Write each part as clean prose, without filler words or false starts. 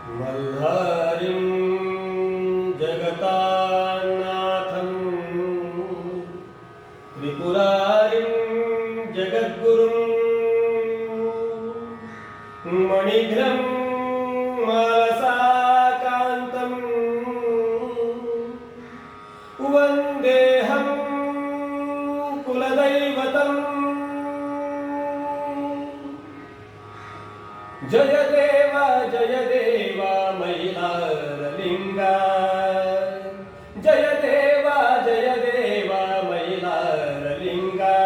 मल्हारिं जगतान्नाथं त्रिपुरारिं जगद्गुरुं मणिघ्नं मानसाकान्तं वन्देऽहं कुलदैवतम्। जय देव मैलारलिंगा, जय देव मैलारलिंगा,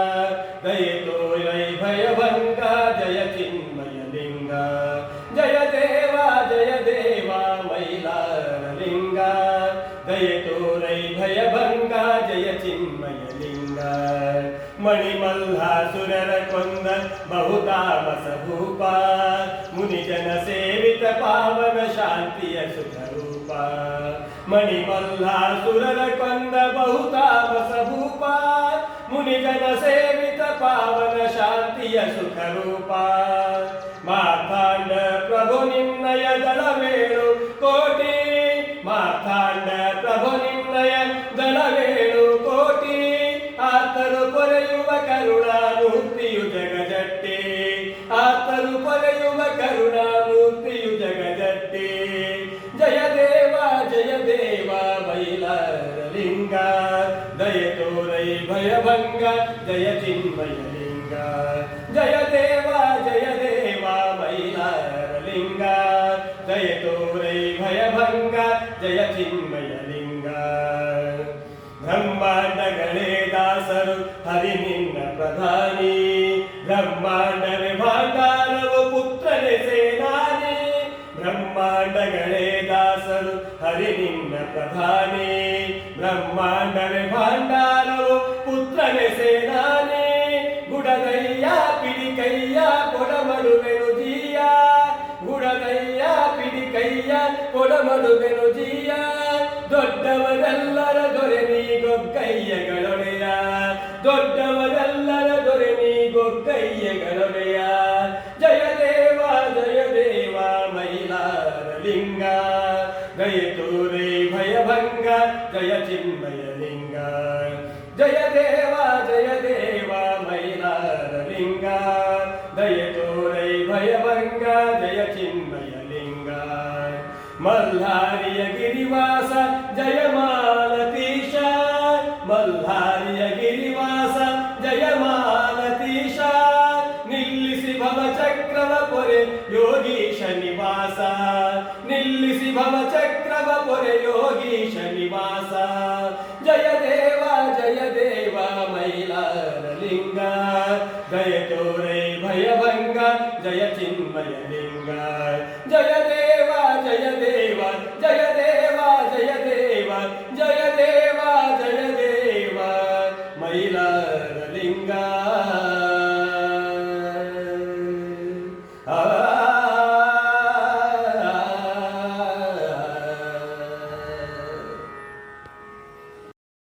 दयतो भयभंगा जय चिन्मयलिंगा। जय देव मैलारलिंगा, दयतो भयभंगा जय चिन्मयलिंगा। मणिमल्लासुरर ಕೊಂದ ಬಹುತಾಮಸ ಭೂಪ, ಮುನಿಜನ ಸೇವಿತ ಪಾವನ ಶಾಂತಿಯ ಸುಖರೂಪ। ಮಣಿಮಲ್ಲಾಸುರರ ಕೊಂದ ಬಹುತಾಮಸ ಭೂಪ, ಮುನಿಜನ ಸೇವಿತ ಪಾವನ ಶಾಂತಿಯ ಸುಖರೂಪ। ಮಾರ್ತಾಂಡ ಪ್ರಭು ನಿನ್ನಯ ದಳವೇಳು ಕೋಟಿ, ಮಾರ್ತಾಂಡ ಪ್ರಭು ನಿನ್ನಯ ದಳವೇಳು ಕೋಟಿ। ಆತರು ಪೊರೆಯುವ ಕರುಣಾಮೂರ್ತಿಯು ಜಗಜಟ್ಟಿ, ಆತರು ಪೊರೆಯುವ ಕರುಣಾಮೂರ್ತಿಯು ಜಗಜಟ್ಟಿ। ಜಯ ದೇವ ಮೈಲಾರಲಿಂಗ, ದಯ ತೋರೈ ಭಯಭಂಗ ಜಯ ಚಿನ್ಮಯಲಿಂಗ। ಜಯ ದೇವ ಮೈಲಾರಲಿಂಗ, ದಯ ತೋರೈ ಭಯಭಂಗ ಜಯ ಚಿನ್ಮಯಲಿಂಗ। ಬ್ರಹ್ಮಾಂಡಗಳೇ ದಾಸರು ಹರಿ ನಿನ್ನ ಪ್ರಧಾನಿ, ಬ್ರಹ್ಮಾಂಡವೇ ಭಾಂಡಾರವು ಪುತ್ರನೇ ಸೇನಾನಿ। ಬ್ರಹ್ಮಾಂಡಗಳೇ ದಾಸರು ಹರಿ ನಿನ್ನ ಪ್ರಧಾನಿ, ಬ್ರಹ್ಮಾಂಡವೇ ಭಾಂಡಾರವು ಪುತ್ರನೇ ಸೇನಾನಿ। ಗುಡಗಯ್ಯ ಪಿಡಿಕಯ್ಯ ಕೊಡಮಡುವೆನು ಜೀಯ, ಗುಡಗಯ್ಯ ಪಿಡಿಕಯ್ಯ ಕೊಡಮಡುವೆನು ಜೀಯ। ದೊಡ್ಡವರೆಲ್ಲರ ದೊರೆ ನೀ ಗೊಗ್ಗಯ್ಯಗಳೊಡೆಯ, ದೊಡ್ಡವರೆಲ್ಲರ ದೊರೆ ನೀ ಗೊಗ್ಗಯ್ಯಗಳೊಡೆಯ। ಜಯ ದೇವ ಮೈಲಾರಲಿಂಗ, ದಯ ತೋರೈ ಭಯಭಂಗ ಜಯ ಚಿನ್ಮಯಲಿಂಗ। ಜಯ ದೇವ ಮೈಲಾರಲಿಂಗ, ದಯ ತೋರೈ ಭಯಭಂಗ ಜಯ ಚಿನ್ಮಯಲಿಂಗ। ಮಲ್ಹಾರಿಯ ಗಿರಿವಾಸ ಜಯ ಮಾಲತೀಶ, ಮಲ್ಹಾರಿಯ ಗಿರಿವಾಸ ಜಯ ಮಾಲತೀಶ। ನಿಲ್ಲಿಸಿ ಭವಚಕ್ರವ ಪೊರೆ ಯೋಗೀಶ ನಿವಾಸ, ನಿಲ್ಲಿಸಿ ಭವಚಕ್ರವ ಪೊರೆ ಯೋಗೀಶ ನಿವಾಸ। ಜಯ ದೇವ ಮೈಲಾರಲಿಂಗ, ದಯ ತೋರೈ ಭಯಭಂಗ ಜಯ ಚಿನ್ಮಯಲಿಂಗ।